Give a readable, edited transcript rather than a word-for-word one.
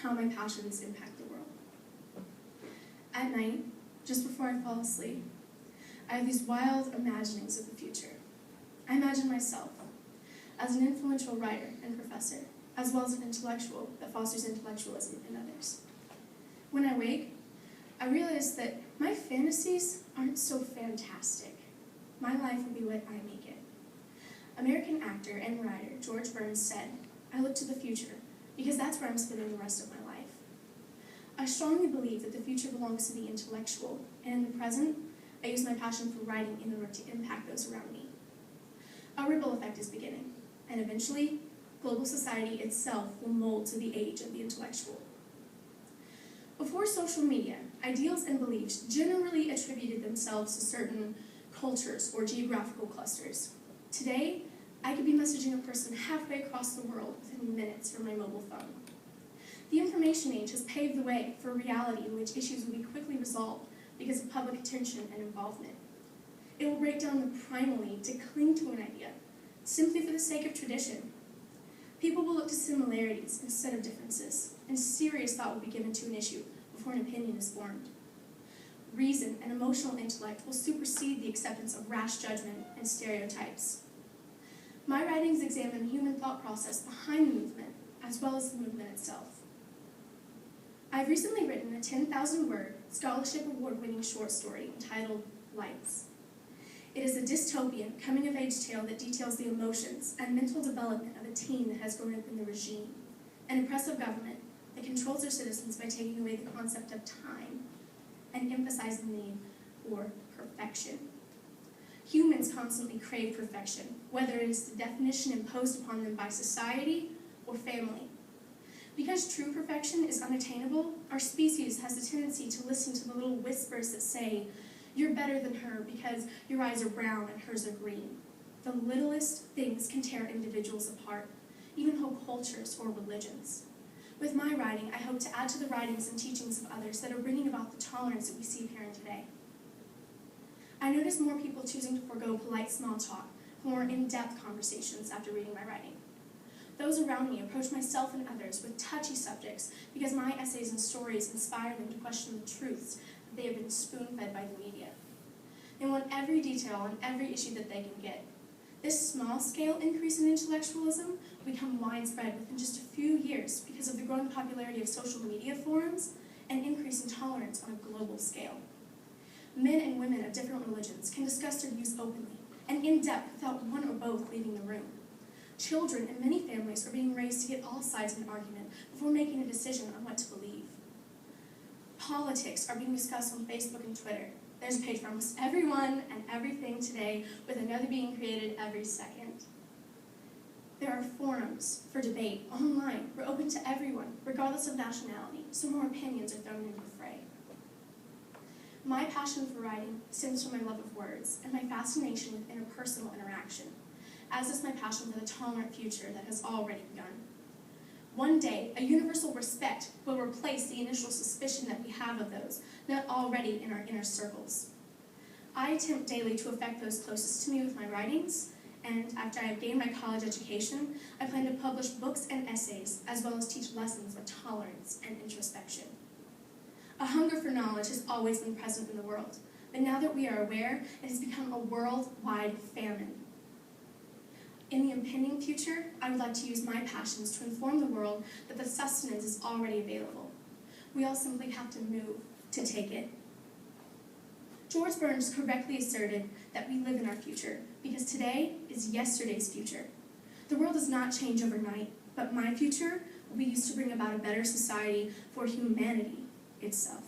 how my passions impact the world. At night, just before I fall asleep, I have these wild imaginings of the future. I imagine myself as an influential writer and professor, as well as an intellectual that fosters intellectualism in others. When I wake, I realize that my fantasies aren't so fantastic. My life will be what I make it. American actor and writer George Burns said, "I look to the future because that's where I'm spending the rest of my life." I strongly believe that the future belongs to the intellectual, and in the present, I use my passion for writing in order to impact those around me. A ripple effect is beginning, and eventually, global society itself will mold to the age of the intellectual. Before social media, ideals and beliefs generally attributed themselves to certain cultures or geographical clusters. Today, I could be messaging a person halfway across the world within minutes from my mobile phone. The information age has paved the way for a reality in which issues will be quickly resolved because of public attention and involvement. It will break down the primal need to cling to an idea, simply for the sake of tradition. People will look to similarities instead of differences, and serious thought will be given to an issue before an opinion is formed. Reason and emotional intellect will supersede the acceptance of rash judgment and stereotypes. My writings examine the human thought process behind the movement, as well as the movement itself. I've recently written a 10,000-word, scholarship award-winning short story entitled Lights. It is a dystopian, coming-of-age tale that details the emotions and mental development of a teen that has grown up in the regime, an oppressive government that controls their citizens by taking away the concept of time and emphasizing the need for perfection. Humans constantly crave perfection, whether it is the definition imposed upon them by society or family. Because true perfection is unattainable, our species has a tendency to listen to the little whispers that say, "You're better than her because your eyes are brown and hers are green." The littlest things can tear individuals apart, even whole cultures or religions. With my writing, I hope to add to the writings and teachings of others that are bringing about the tolerance that we see appearing today. I notice more people choosing to forego polite small talk for more in-depth conversations after reading my writing. Those around me approach myself and others with touchy subjects because my essays and stories inspire them to question the truths that they have been spoon-fed by the media. They want every detail on every issue that they can get. This small-scale increase in intellectualism will become widespread within just a few years because of the growing popularity of social media forums and increase in tolerance on a global scale. Men and women of different religions can discuss their views openly and in-depth without one or both leaving the room. Children in many families are being raised to get all sides of an argument before making a decision on what to believe. Politics are being discussed on Facebook and Twitter. There's a page for almost everyone and everything today, with another being created every second. There are forums for debate online. We're open to everyone, regardless of nationality, so more opinions are thrown into the fray. My passion for writing stems from my love of words and my fascination with interpersonal interaction, as is my passion for the tolerant future that has already begun. One day, a universal respect will replace the initial suspicion that we have of those not already in our inner circles. I attempt daily to affect those closest to me with my writings, and after I have gained my college education, I plan to publish books and essays, as well as teach lessons of tolerance and introspection. A hunger for knowledge has always been present in the world, but now that we are aware, it has become a worldwide famine. In the impending future, I would like to use my passions to inform the world that the sustenance is already available. We all simply have to move to take it. George Burns correctly asserted that we live in our future because today is yesterday's future. The world does not change overnight, but my future will be used to bring about a better society for humanity itself.